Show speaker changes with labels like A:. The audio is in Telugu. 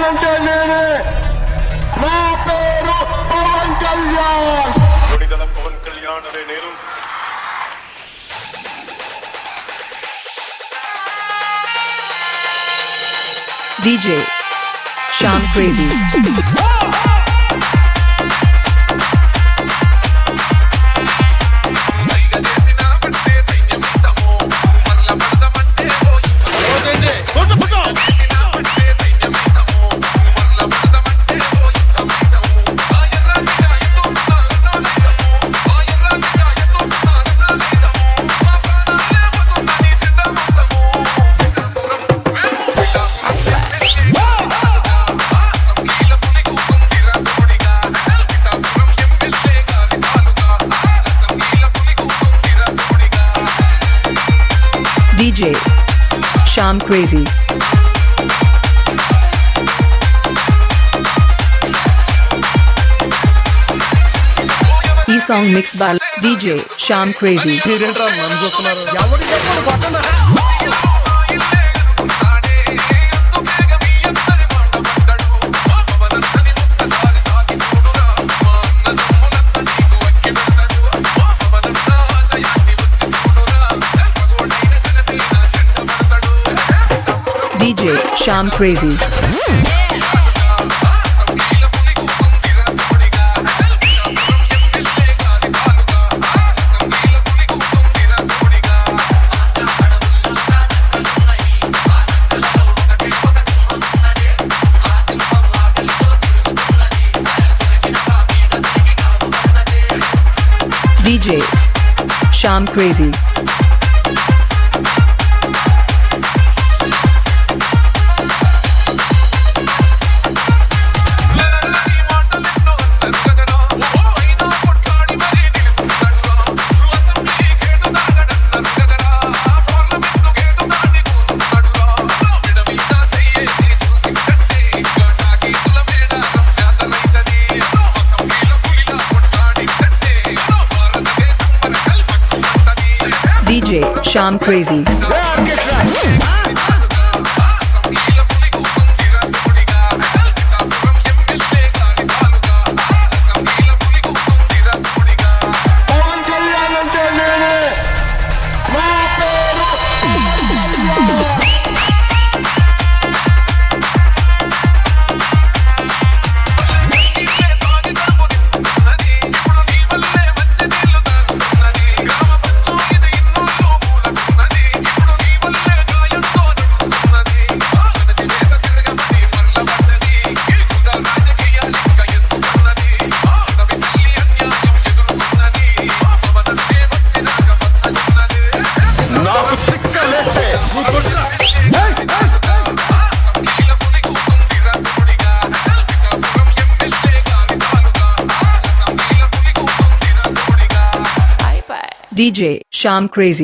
A: కళ్యాణ్ అంటే నేనే. నా పేరు పవన్ కళ్యాణ్.
B: విడుదల పవన్ కళ్యాణ్ అనే నేను
C: DJ Shyam Crazy. DJ Shyam Crazy. ఈ song mix by DJ Shyam Crazy.
D: మీరేంట్రా నన్ను చూస్తున్నారు? ఎవరు చెప్పాడు కొట్టనా?
C: DJ Shyam Crazy. DJ Shyam Crazy. DJ Shyam Crazy.
A: Pawan Kalyan అంటే నేనే. నా పేరు
D: నాకు సిక్కలేస్తే నువ్వు కొట్టురా.
C: DJ Shyam Crazy.